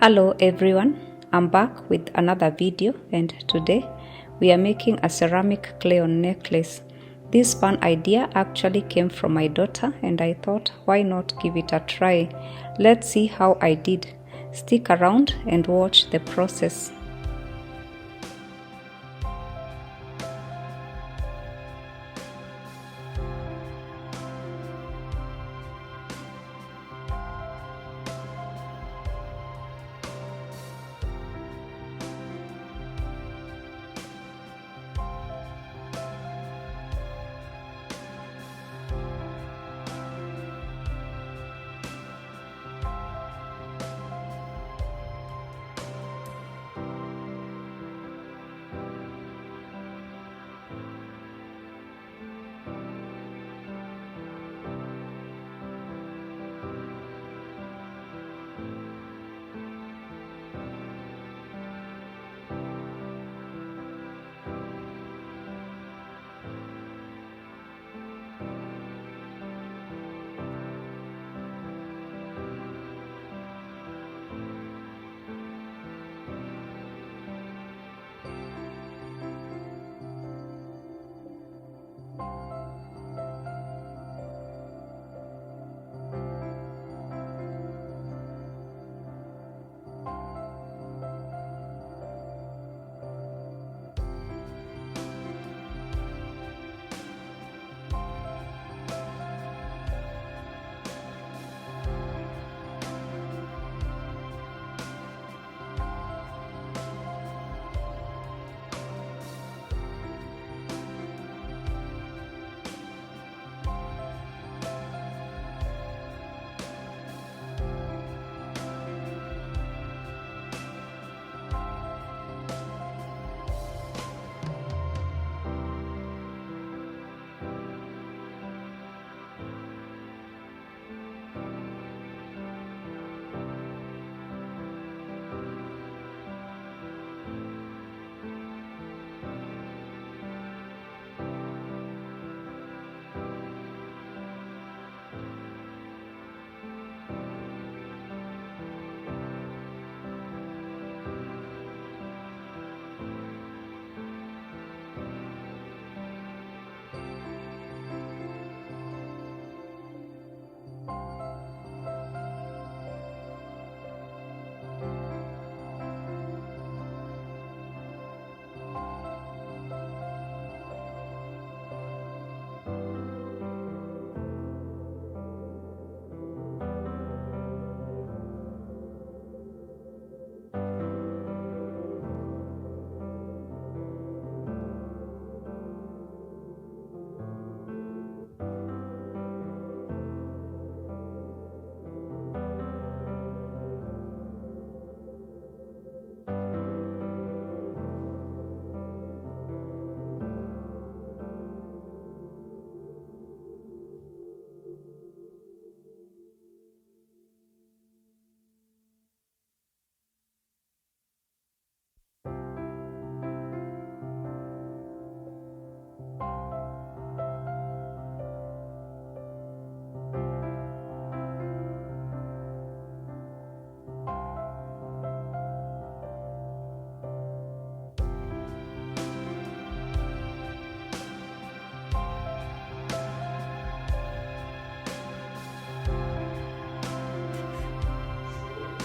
Hello everyone, I'm back with another video, and today we are making a ceramic Crayon necklace. This fun idea actually came from my daughter and I thought, why not give it a try? Let's see how I did. Stick around and watch the process.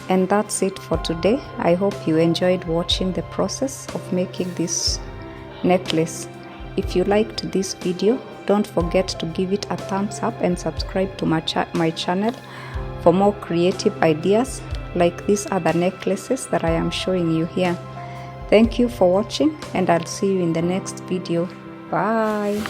And that's it for today. I hope you enjoyed watching the process of making this necklace. If you liked this video, don't forget to give it a thumbs up and subscribe to my channel for more creative ideas like these other necklaces that I am showing you here. Thank you for watching and I'll see you in the next video. Bye.